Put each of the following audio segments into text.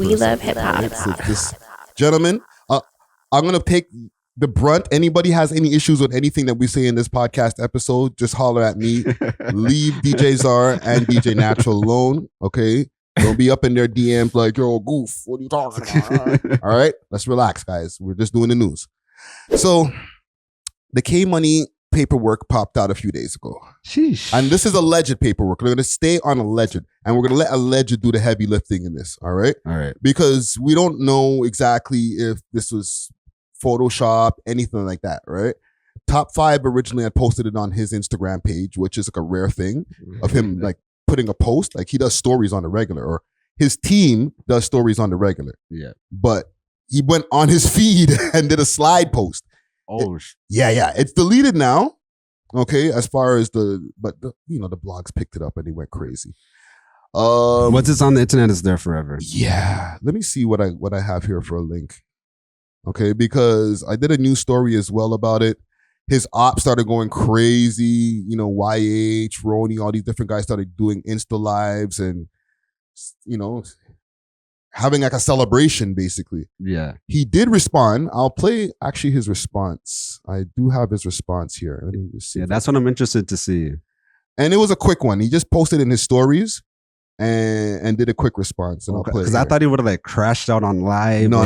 We love hip hop. Right? So this gentleman, I'm gonna take the brunt. Anybody has any issues with anything that we say in this podcast episode, just holler at me. Leave DJ Czar and DJ Natural alone, okay? Don't be up in their DMs like, yo, goof, what are you talking about? All right? Let's relax, guys. We're just doing the news. So, the K-Money paperwork popped out a few days ago. Sheesh. And this is alleged paperwork. We're going to stay on alleged. And we're going to let alleged do the heavy lifting in this, all right? All right. Because we don't know exactly if this was Photoshop, anything like that, right? Top 5 originally had posted it on his Instagram page, which is like a rare thing of him like putting a post. Like he does stories on the regular, or his team does stories on the regular. Yeah. But he went on his feed and did a slide post. Oh, yeah. It's deleted now. Okay, as far as the blogs picked it up and he went crazy. Once it's on the internet, it's there forever. Yeah. Let me see what I have here for a link. Okay, because I did a news story as well about it. His ops started going crazy. You know, YH, Roni, all these different guys started doing Insta lives and, you know, having like a celebration, basically. Yeah. He did respond. I'll play actually his response. I do have his response here. Let me just see. Yeah, that's what I'm interested to see. And it was a quick one. He just posted in his stories and did a quick response. And I'll play it because I thought he would have like crashed out on live. No.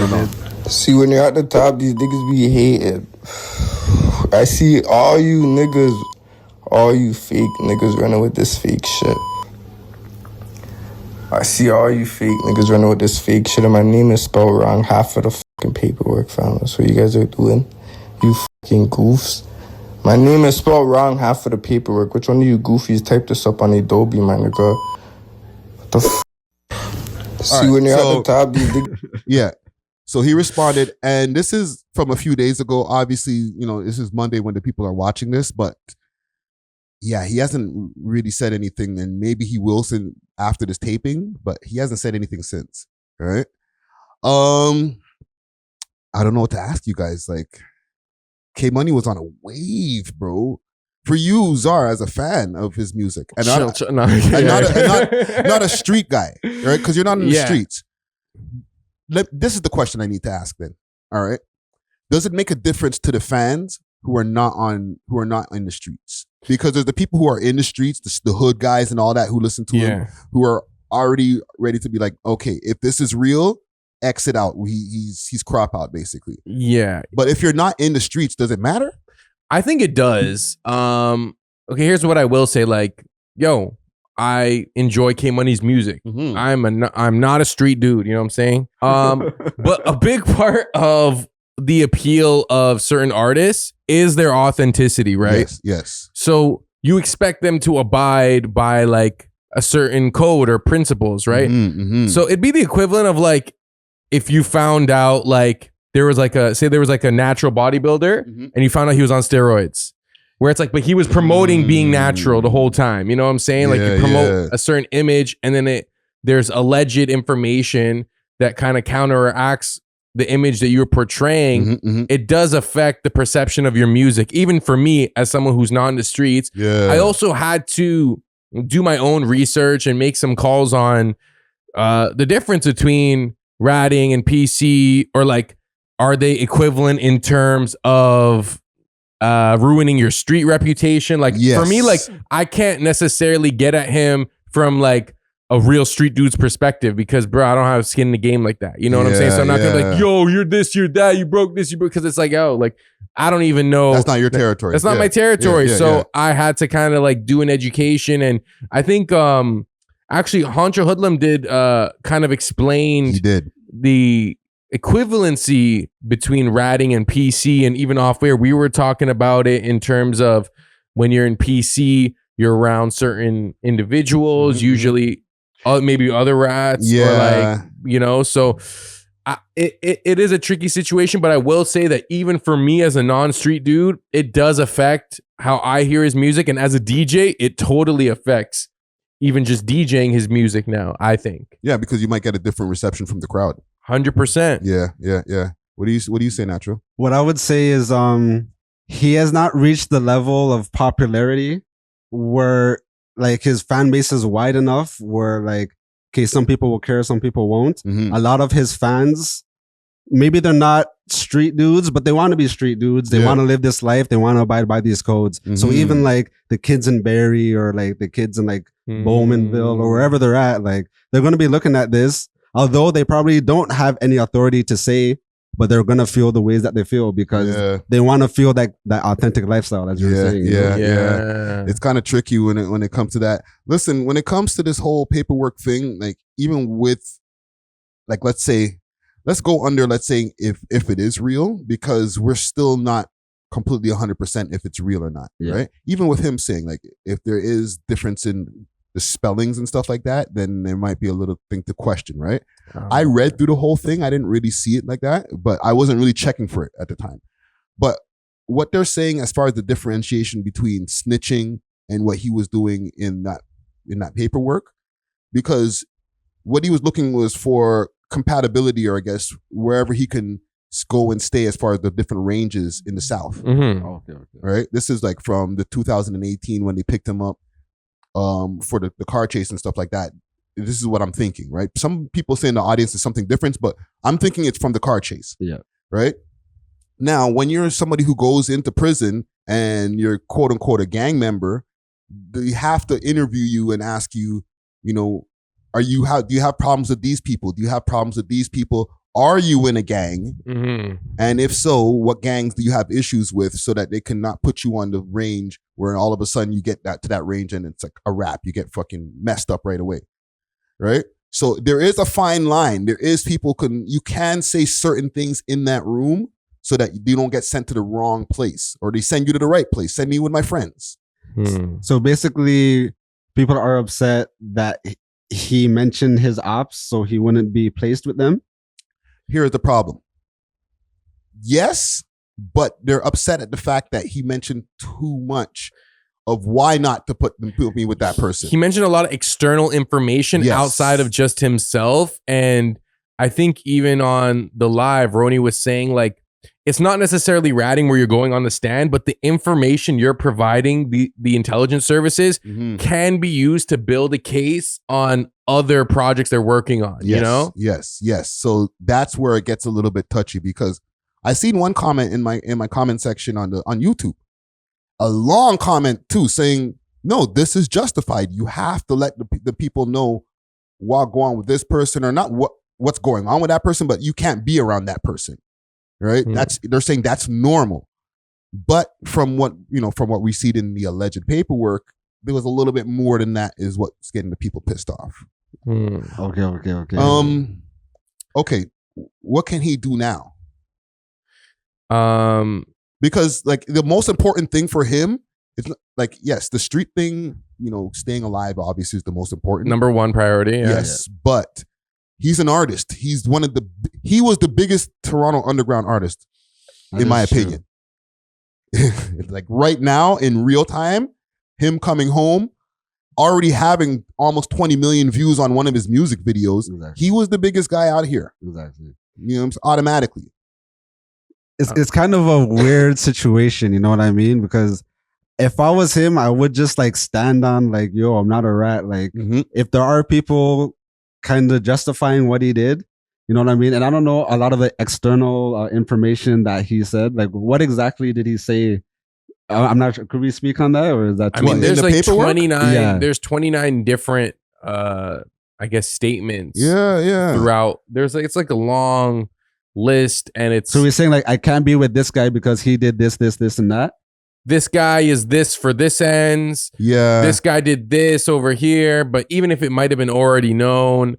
See, when you're at the top, these niggas be hated. I see all you niggas, all you fake niggas running with this fake shit. I see all you fake niggas running with this fake shit, and my name is spelled wrong half of the fucking paperwork, fam. That's what you guys are doing, you fucking goofs. My name is spelled wrong half of the paperwork. Which one of you goofies typed this up on Adobe, my nigga? What the See, when you're at the top, these niggas... Yeah. So he responded, and this is from a few days ago. Obviously, you know, this is Monday when the people are watching this, but yeah, he hasn't really said anything, and maybe he will after this taping, but he hasn't said anything since. All right. I don't know what to ask you guys. Like, K-Money was on a wave, bro. For you, Czar, as a fan of his music, and not a street guy, right? Because you're not in the streets. This is the question I need to ask then. All right. Does it make a difference to the fans who are not in the streets? Because there's the people who are in the streets, the hood guys and all that who listen to him, who are already ready to be like, okay, if this is real, exit out. He's crop out basically. Yeah. But if you're not in the streets, does it matter? I think it does. Okay, here's what I will say. Like, yo, I enjoy K-Money's music. Mm-hmm. I'm not a street dude, you know what I'm saying? But a big part of the appeal of certain artists is their authenticity, right? Yes. So you expect them to abide by like a certain code or principles, right? Mm-hmm. So it'd be the equivalent of like if you found out like there was like a natural bodybuilder and you found out he was on steroids. Where it's like, but he was promoting being natural the whole time. You know what I'm saying? Like you promote a certain image and then there's alleged information that kind of counteracts the image that you're portraying. It does affect the perception of your music. Even for me, as someone who's not in the streets, I also had to do my own research and make some calls on the difference between ratting and PC, or like, are they equivalent in terms of ruining your street reputation? Like for me, like I can't necessarily get at him from like a real street dude's perspective because bro, I don't have skin in the game like that. You know what I'm saying? So I'm not gonna be like, yo, you're this, you're that, you broke this, you broke, because it's like, yo, like I don't even know. That's not your territory. That's not my territory. So I had to kind of like do an education, and I think actually Honcho Hoodlum did kind of explain the equivalency between ratting and PC, and even off air we were talking about it in terms of when you're in PC, you're around certain individuals, usually maybe other rats, or like, you know, so it is a tricky situation. But I will say that even for me as a non-street dude, it does affect how I hear his music, and as a DJ, it totally affects even just DJing his music now, I think. Yeah, because you might get a different reception from the crowd. 100%. Yeah. What do you say, Natural? What I would say is he has not reached the level of popularity where like his fan base is wide enough where like okay, some people will care, some people won't. Mhm. A lot of his fans, maybe they're not street dudes, but they want to be street dudes. They want to live this life. They want to abide by these codes. So even like the kids in Barrie or like the kids in like Bowmanville or wherever they're at, like they're going to be looking at this, although they probably don't have any authority to say, but they're going to feel the ways that they feel because they want to feel that authentic lifestyle, as you're saying. Yeah. It's kind of tricky when it comes to that. Listen, when it comes to this whole paperwork thing, like even with, like, let's go under, let's say if it is real, because we're still not completely 100% if it's real or not, right? Even with him saying, like, if there is difference in the spellings and stuff like that, then there might be a little thing to question, right? I read through the whole thing. I didn't really see it like that, but I wasn't really checking for it at the time. But what they're saying as far as the differentiation between snitching and what he was doing in that paperwork, because what he was looking was for compatibility, or I guess wherever he can go and stay as far as the different ranges in the South. Right? This is like from the 2018 when they picked him up for the car chase and stuff like that. This is what I'm thinking, right? Some people say in the audience is something different, but I'm thinking it's from the car chase. Right? Now, when you're somebody who goes into prison and you're quote unquote a gang member, they have to interview you and ask you, you know, do you have problems with these people? Do you have problems with these people? Are you in a gang? And if so, what gangs do you have issues with, so that they cannot put you on the range where all of a sudden you get to that range and it's like a wrap. You get fucking messed up right away. Right? So there is a fine line. There is you can say certain things in that room so that you don't get sent to the wrong place, or they send you to the right place. Send me with my friends. So basically, people are upset that he mentioned his ops so he wouldn't be placed with them. Here's the problem. Yes, but they're upset at the fact that he mentioned too much of why not to put me with that person. He mentioned a lot of external information outside of just himself. And I think even on the live, Roni was saying, like, it's not necessarily ratting where you're going on the stand, but the information you're providing the intelligence services can be used to build a case on other projects they're working on, you know? Yes. So that's where it gets a little bit touchy, because I seen one comment in my comment section on YouTube, a long comment too, saying, no, this is justified. You have to let the people know what go on with this person, or not what's going on with that person, but you can't be around that person. Right? They're saying that's normal. But from what we see in the alleged paperwork, there was a little bit more than that, is what's getting the people pissed off. Okay. What can he do now? Because like the most important thing for him is, like, yes, the street thing, staying alive obviously is the most important. Number one priority. Yes. But he's an artist. He was the biggest Toronto underground artist, in my opinion. Like right now, in real time, him coming home, already having almost 20 million views on one of his music videos. He was the biggest guy out here. Automatically. It's kind of a weird situation, you know what I mean? Because if I was him, I would just like stand on like, yo, I'm not a rat. Like if there are people kind of justifying what he did, you know what I mean? And I don't know a lot of the external information that he said. Like, what exactly did he say? I'm not sure. Could we speak on that, or is that? I mean, there's like paperwork? 29. Yeah. There's 29 different, I guess, statements. Yeah. Throughout, it's like a long list, and it's. So he's saying like, I can't be with this guy because he did this, and that. This guy is this for this ends. Yeah. This guy did this over here, but even if it might have been already known,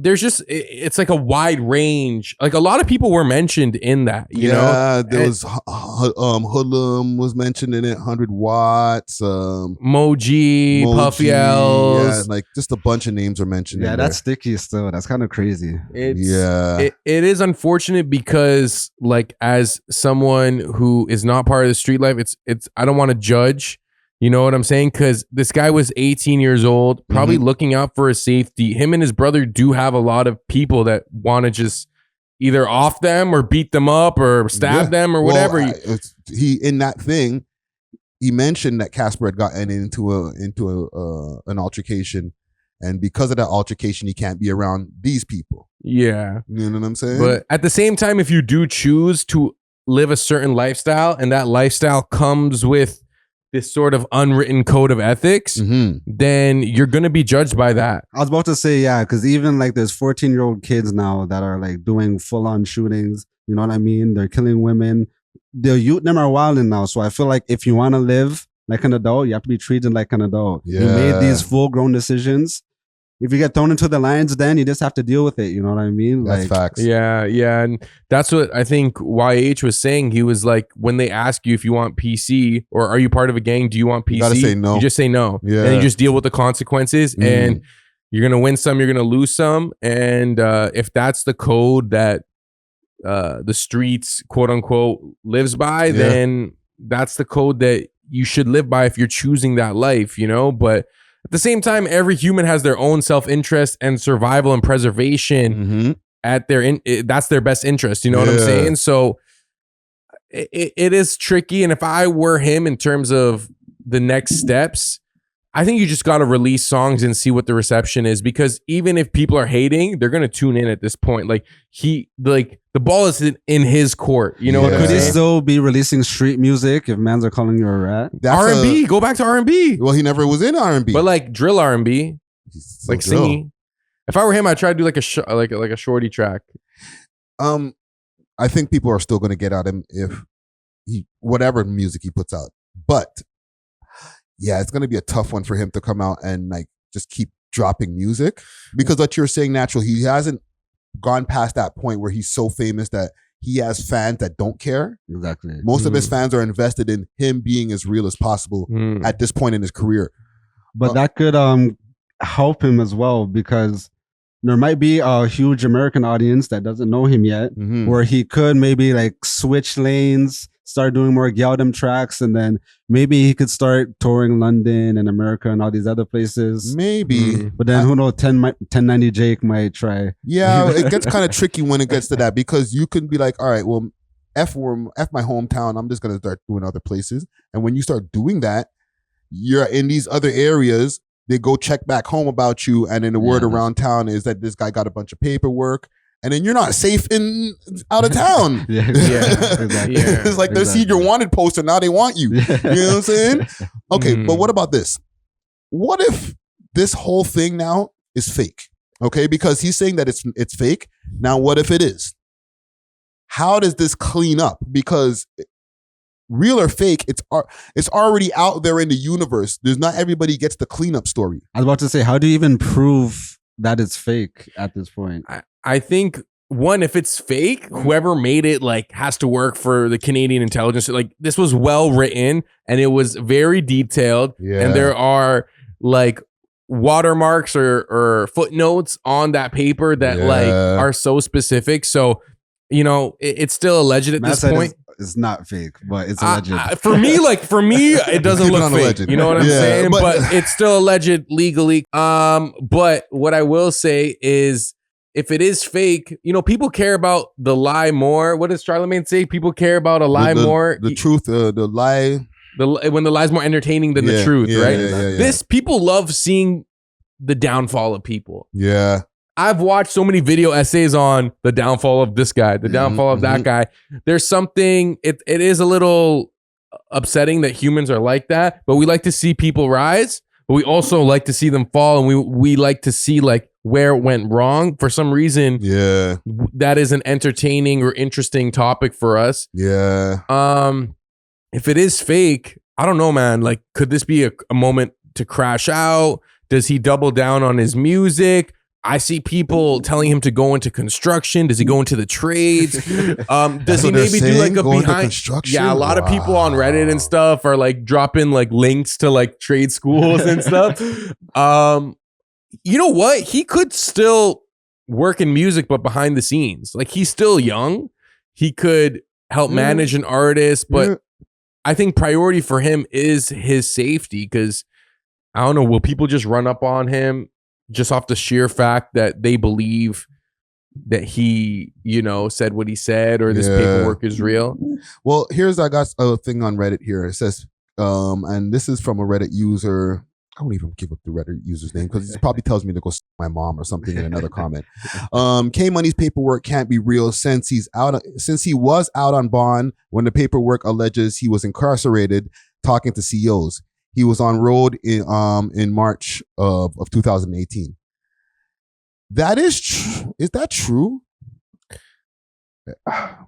there's just it's like a wide range. Like a lot of people were mentioned in that, you know. Yeah, there was Hoodlum was mentioned in it, 100 Watts, Moji, Puffy L's. Yeah, like just a bunch of names are mentioned. Yeah, that's sticky still. That's kind of crazy. It is unfortunate because, like, as someone who is not part of the street life, it's I don't want to judge. You know what I'm saying? Because this guy was 18 years old, probably looking out for his safety. Him and his brother do have a lot of people that want to just either off them or beat them up or stab them or whatever. He in that thing, he mentioned that Casper had gotten into an altercation, And because of that altercation, he can't be around these people. Yeah. You know what I'm saying? But at the same time, if you do choose to live a certain lifestyle and that lifestyle comes with this sort of unwritten code of ethics, then you're going to be judged by that. I was about to say, yeah, because even like there's 14-year-old kids now that are like doing full-on shootings. You know what I mean? They're killing women. The youth them are wilding now. So I feel like if you want to live like an adult, you have to be treated like an adult. Yeah. You made these full-grown decisions. If you get thrown into the lions, then you just have to deal with it. You know what I mean? That's facts. Yeah. And that's what I think YH was saying. He was like, when they ask you if you want PC or are you part of a gang, do you want PC? You gotta say no. You just say no. Yeah. And you just deal with the consequences and you're going to win some, you're going to lose some. And if that's the code that the streets, quote unquote, lives by, then that's the code that you should live by if you're choosing that life, you know? But at the same time, every human has their own self-interest and survival and preservation at that's their best interest. You know what I'm saying? So it is tricky. And if I were him in terms of the next steps, I think you just got to release songs and see what the reception is, because even if people are hating, they're going to tune in at this point. Like the ball is in his court. You know, could he still be releasing street music if mans are calling you a rat? R&B, go back to R&B. Well, he never was in R&B, but like drill R&B, like drill. singing. If I were him, I'd try to do like a shorty track. I think people are still going to get at him if whatever music he puts out, but. Yeah, it's going to be a tough one for him to come out and like just keep dropping music, because what you're saying, Natural, he hasn't gone past that point where he's so famous that he has fans that don't care. Exactly. Most of his fans are invested in him being as real as possible at this point in his career. But that could help him as well, because there might be a huge American audience that doesn't know him yet, where he could maybe like switch lanes, start doing more Gyaldem tracks, and then maybe he could start touring London and America and all these other places. Maybe. But then who knows, 1090 Jake might try. Yeah, it gets kind of tricky when it gets to that, because you can be like, all right, well, F my hometown, I'm just going to start doing other places. And when you start doing that, you're in these other areas, they go check back home about you, and then the word around town is that this guy got a bunch of paperwork. And then you're not safe out of town. Exactly. It's like they see your wanted poster, now they want you. You know what I'm saying? Okay, but what about this? What if this whole thing now is fake? Okay, because he's saying that it's fake. Now, what if it is? How does this clean up? Because real or fake, it's already out there in the universe. There's not everybody gets the cleanup story. I was about to say, how do you even prove that it's fake at this point? I think, one, if it's fake, whoever made it like has to work for the Canadian intelligence. Like, this was well written and it was very detailed, and there are like watermarks or footnotes on that paper that like are so specific. So, you know, it's still alleged at this point. It's not fake, but it's alleged. For me, it doesn't look fake. Alleged. You know what I'm saying? But it's still alleged legally. But what I will say is, if it is fake, you know, people care about the lie more. What does Charlemagne say? People care about a lie more. The truth, the lie. When the lie's more entertaining than the truth, right? This, people love seeing the downfall of people. Yeah. I've watched so many video essays on the downfall of this guy, the downfall of that guy. There's something, it is a little upsetting that humans are like that, but we like to see people rise, but we also like to see them fall, and we like to see like where it went wrong. For some reason, that is an entertaining or interesting topic for us. Yeah. If it is fake, I don't know, man. Like, could this be a moment to crash out? Does he double down on his music? I see people telling him to go into construction. Does he go into the trades? Does he maybe do like a behind? Yeah, a lot of people on Reddit and stuff are like dropping like links to like trade schools and stuff. You know what? He could still work in music, but behind the scenes. Like, he's still young. He could help manage an artist, but I think priority for him is his safety, because I don't know, will people just run up on him just off the sheer fact that they believe that he, you know, said what he said, or this paperwork is real? Well, I got a thing on Reddit here. It says, and this is from a Reddit user. I won't even give up the Reddit user's name because it probably tells me to go s*** my mom or something in another comment. K Money's paperwork can't be real since he was out on bond when the paperwork alleges he was incarcerated talking to CEOs. He was on road in March of 2018. That is is that true?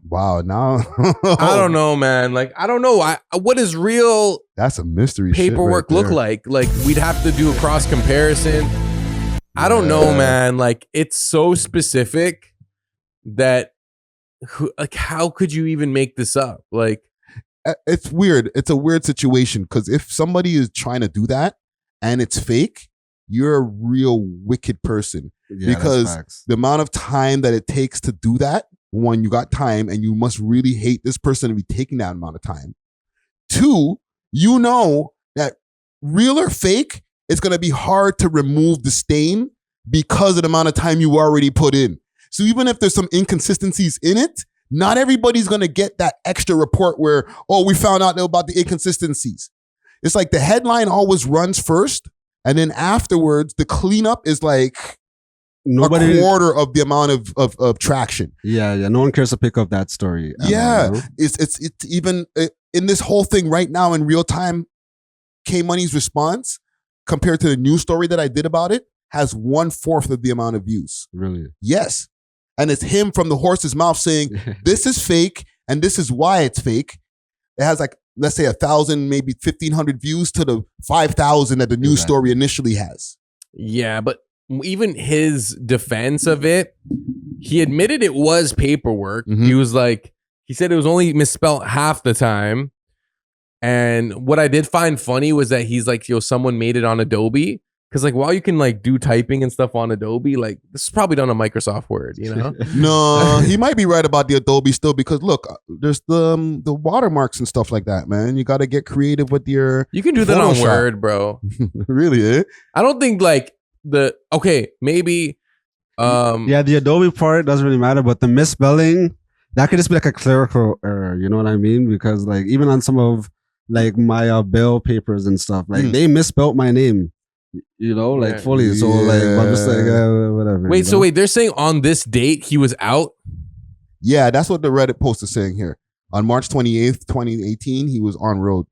Wow, now I don't know, man. Like, I don't know. What is real? That's a mystery. Paperwork look like? Like, we'd have to do a cross comparison. I don't know, man. Like, it's so specific that, like, how could you even make this up? Like, it's weird. It's a weird situation because if somebody is trying to do that and it's fake, you're a real wicked person because the amount of time that it takes to do that. One, you got time and you must really hate this person to be taking that amount of time. Two, you know that real or fake, it's going to be hard to remove the stain because of the amount of time you already put in. So even if there's some inconsistencies in it, not everybody's going to get that extra report where, oh, we found out about the inconsistencies. It's like the headline always runs first and then afterwards the cleanup is like a quarter of the amount of traction. Yeah. No one cares to pick up that story. Yeah. It's even in this whole thing right now in real time, K Money's response compared to the news story that I did about it has 1/4 of the amount of views. Really? Yes. And it's him from the horse's mouth saying, this is fake and this is why it's fake. It has like, let's say 1,000, maybe 1,500 views to the 5,000 that the news story initially has. Yeah, but even his defense of it, he admitted it was paperwork. Mm-hmm. He was like, he said it was only misspelled half the time. And what I did find funny was that he's like, yo, someone made it on Adobe. Because like, while you can like do typing and stuff on Adobe, like this is probably done on Microsoft Word, you know? No, he might be right about the Adobe still because look, there's the watermarks and stuff like that, man. You got to get creative with your You can do that on Word, bro. Really, eh? I don't think like maybe the Adobe part doesn't really matter, but the misspelling, that could just be like a clerical error, you know what I mean? Because like even on some of like my bill papers and stuff, like they misspelled my name, you know, like fully. So like I'm just like whatever. Wait, so they're saying on this date he was out? Yeah, that's what the Reddit post is saying here. On March 28th, 2018, he was on road.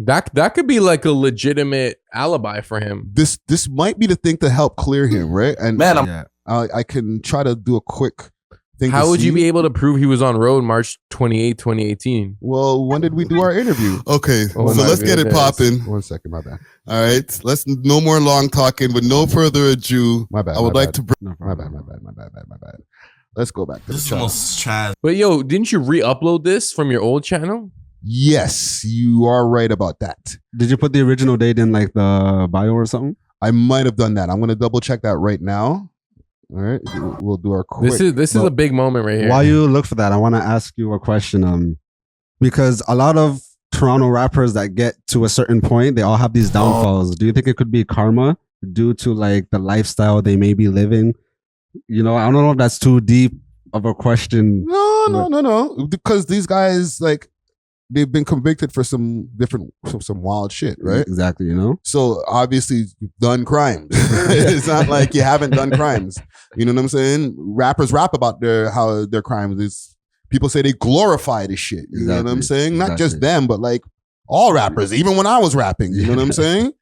That could be like a legitimate alibi for him. This might be the thing to help clear him, right? And Man, I can try to do a quick thing. How would you be able to prove he was on road March 28, 2018? Well, when did we do our interview? Okay, so let's get it popping. 1 second, my bad. All right, let's no more long talking. With no further ado, My bad. I would like to bring. My bad. Let's go back to This is the almost Chaz. But yo, didn't you re-upload this from your old channel? Yes, you are right about that. Did you put the original date in like the bio or something? I might have done that. I'm going to double check that right now. All right, we'll do our quick. This is a big moment right here. While you look for that, I want to ask you a question. Because a lot of Toronto rappers that get to a certain point, they all have these downfalls. Do you think it could be karma due to like the lifestyle they may be living? You know, I don't know if that's too deep of a question. No. Because these guys, like, they've been convicted for some wild shit, right? Exactly, you know? So obviously you've done crimes. It's not like you haven't done crimes. You know what I'm saying? Rappers rap about their crimes. It's, people say they glorify this shit. You know what I'm saying? Not just them, but like all rappers, even when I was rapping. You know what I'm saying?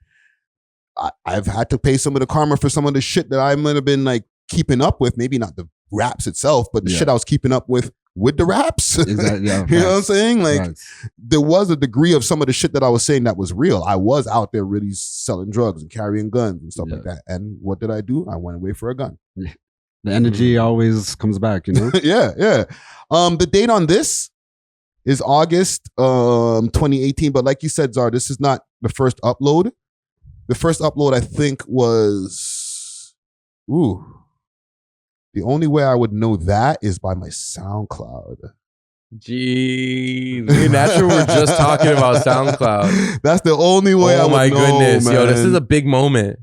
I've had to pay some of the karma for some of the shit that I might have been like keeping up with. Maybe not the raps itself, but the shit I was keeping up with the raps. Exactly. Yeah, you know what I'm saying? Like there was a degree of some of the shit that I was saying that was real. I was out there really selling drugs and carrying guns and stuff like that. And what did I do? I went away for a gun. The energy always comes back, you know? Yeah. The date on this is August 2018. But like you said, Czar, this is not the first upload. The first upload I think was the only way I would know that is by my SoundCloud. Jeez. Me and Natural were just talking about SoundCloud. That's the only way I would know. Oh my goodness. Man. Yo, this is a big moment.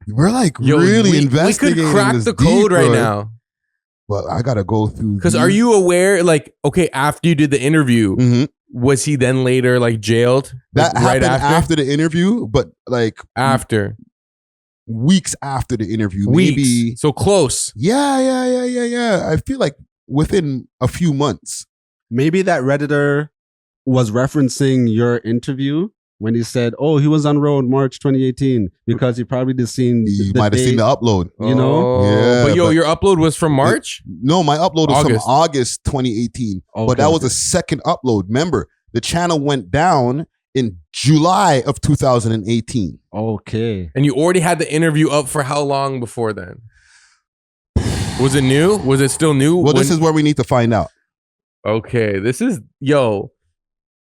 We're like really investigating. We could crack the code right now. But I got to go through. Because are you aware, like, okay, after you did the interview, was he then later like jailed? That Like, happened after the interview, but like After weeks after the interview, weeks, maybe. so close. Yeah. I feel like within a few months. Maybe that Redditor was referencing your interview when he said, "Oh, he was on road March 2018," because he probably just seen. You might have seen the upload. You know? Yeah, but but- your upload was from March. No, my upload was from August. August 2018, but Okay. that was a second upload. Remember, the channel went down in July of 2018. Okay. And you already had the interview up for how long before then? Was it new? Was it still new? Well, this is where we need to find out. Okay, this is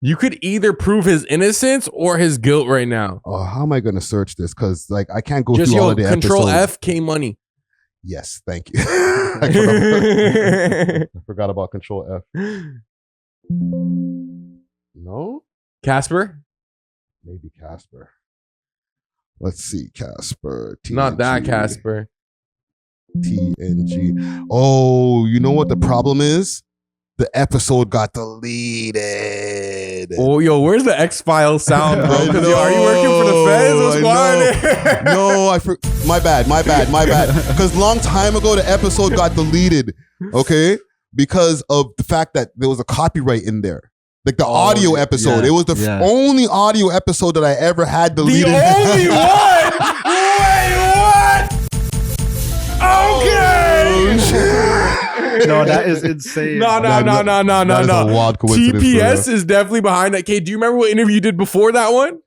you could either prove his innocence or his guilt right now. Oh, how am I going to search this? Because like I can't go Just through all of the Control episodes. F K Money. Yes, thank you. I forgot about Control F. No, Casper? maybe Casper. Let's see, Casper. Not that TNG. Casper. TNG. Oh, you know what the problem is? The episode got deleted. Oh, where's the X-Files sound, bro? I 'Cause, know, are you working for the feds? What's I going on? No, my bad. Because long time ago, the episode got deleted, okay? Because of the fact that there was a copyright in there. Like the audio episode. yeah, It was the yeah. only audio episode that I ever had deleted. The only one? Wait, what? Okay. No, that is insane. No. That is a wild coincidence. TPS is definitely behind that. Okay, do you remember what interview you did before that one?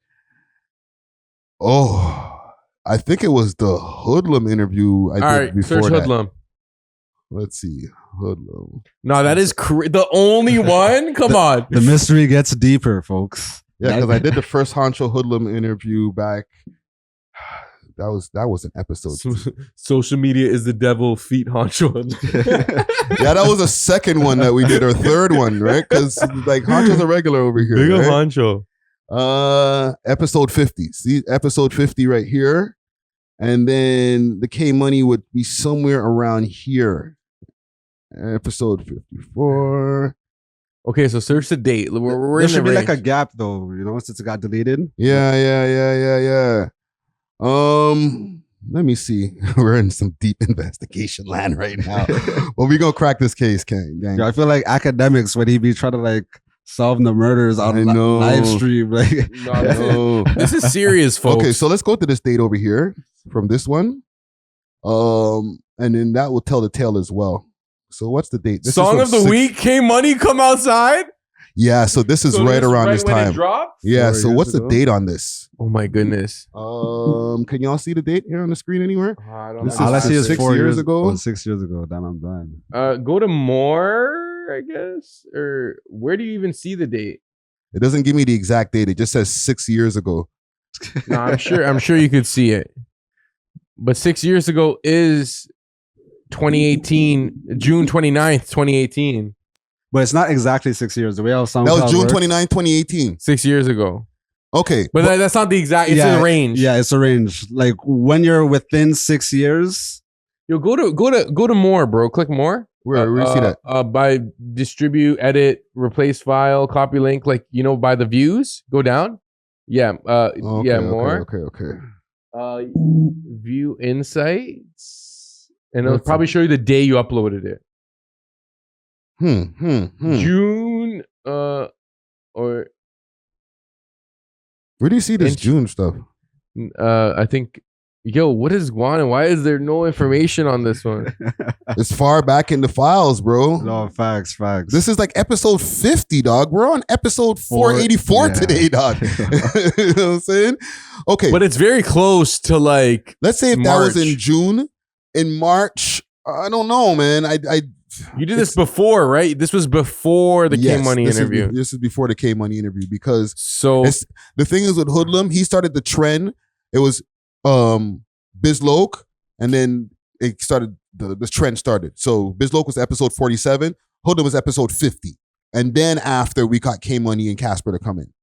Oh, I think it was the Hoodlum interview I did All right, before search that. Hoodlum. Let's see. Hoodlum. No, that is the only one? Come on. The mystery gets deeper, folks. Yeah, because I did the first Honcho Hoodlum interview back. That was an episode. Social media is the devil, feet honcho. Yeah, that was a second one that we did, or third one, right? Because like Honcho's a regular over here. Big right? honcho. Episode 50. See, episode 50 right here. And then the K Money would be somewhere around here. Episode 54. Okay, so search the date. We're There in should the be like a range. gap though, since it got deleted. Yeah. Let me see. We're in some deep investigation land right now. But we gonna crack this case, gang. Yeah, I feel like academics when he be trying to like solve the murders on I know. live stream. Like, No. This is serious, folks. Okay, so let's go to this date over here from this one. And then that will tell the tale as well. So what's the date? This is Song from of the week, K Money come outside. Yeah, so this is So right around this when it time. dropped? Yeah, 4 so years what's the ago? date on this? Oh my goodness. Can y'all see the date here on the screen anywhere? I don't This know. all I is see is 6 4 years years ago? Oh, 6 years ago. Damn, I'm done. Go to more, I guess. Or where do you even see the date? It doesn't give me the exact date. It just says 6 years ago. No, I'm sure you could see it. But 6 years ago is 2018, June 29th, 2018. But it's not exactly 6 years. The way our SoundCloud That was June works- 29, 2018. 6 years ago. Okay. But that's not the exact, it's Yeah, a range. Yeah, it's a range. Like when you're within 6 years. Yo, go to more, bro. Click more. Where do you see that? By distribute, edit, replace file, copy link, like by the views. Go down. Yeah. Okay, yeah, more. Okay. View insights. And it'll What's probably show you the day you uploaded it. June or Where do you see this Inch- June stuff? I think what is Guan and why is there no information on this one? It's far back in the files, bro. No, facts. This is like episode 50, dog. We're on episode 484 Yeah. today, dog. You know what I'm saying? Okay. But it's very close to like Let's say if that was in March. June. In March, I don't know, man. you did this before, right? This was before the Yes, K Money this interview. This is before the K Money interview because So the thing is with Hoodlum, he started the trend. It was Bizloke, and then it started. The trend started. So Bizloke was episode 47. Hoodlum was episode 50, and then after we got K Money and Casper to come in.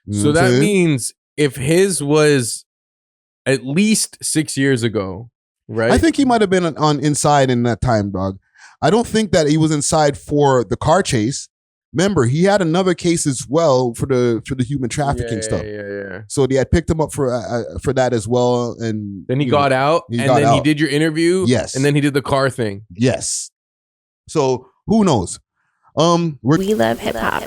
You know So what I'm that saying? means if his was at least 6 years ago, right? I think he might have been on inside in that time, dog. I don't think that he was inside for the car chase. remember, he had another case as well for the human trafficking stuff. Yeah. So they had picked him up for that as well, and then he got out, and then he did your interview. Yes, and then he did the car thing. Yes. So who knows? We love hip hop.